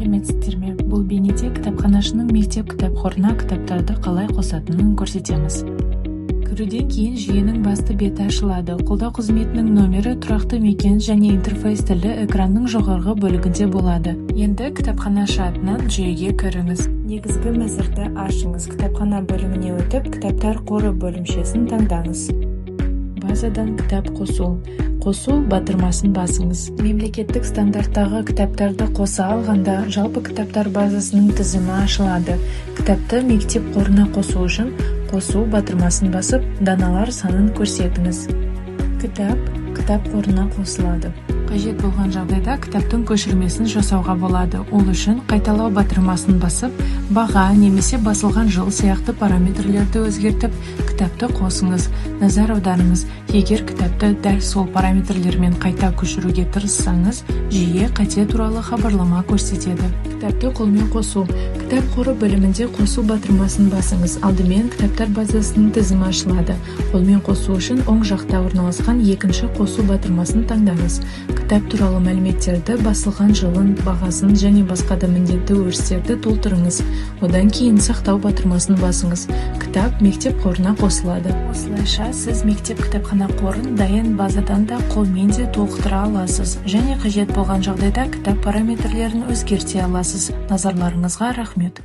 сәлеметсіздер ме? Бұл бейнеде кітапханашының мектеп кітап қорына кітаптарды қалай қосатынын көрсетеміз. Кіруден кейін жүйенің басты беті ашылады. Қолдау қызметінің номері, тұрақты мекен және интерфейс тілі экранның жоғарғы бөлігінде болады. Енді кітапханашы атынан жүйеге кіріңіз. Негізгі мәзірді ашыңыз. Кітапхана бөліміне өтіп, кітаптар қоры бөлімшесін таңдаңыз. Базадан кітап қосу батырмасын басыңыз. Мемлекеттік стандарттағы кітаптарды қоса алғанда, жалпы кітаптар базасының тізімі ашылады. Кітапты мектеп қорына қосу үшін қосу батырмасын басып, даналар санын көрсетіңіз. Кітап қорына қосылады. Қажет болған жағдайда кітаптың көшірмесін жасауға болады. Ол үшін қайталау батырмасын басып, баға немесе басылған жыл сияқты параметрлерді өзгертіп, кітапты қосыңыз. Назар аударыңыз, егер кітапты дәл сол параметрлермен қайта көшіруге тырыссаңыз, жүйе қате туралы хабарлама көрсетеді. Кітапты қолмен қосу. Кітап қоры бөлімінде қосу батырмасын басыңыз. Алдымен кітаптар базасының тізімі ашылады. Қолмен қосу үшін оң жақта орналасқан екінші қосу батырмасын таңдаңыз. Кітап туралы мәліметтерді, басылған жылын, бағасын және басқа да міндетті өрістерді толтырыңыз. Одан кейін сақтау батырмасын басыңыз. Кітап мектеп қорына қосылады. Осылайша сіз мектеп кітапхана қорын дайын базадан да қолмен де толықтыра аласыз және қажет болған жағдайда кітап параметрлерін өзгерте аласыз. Назарларыңызға рахмет.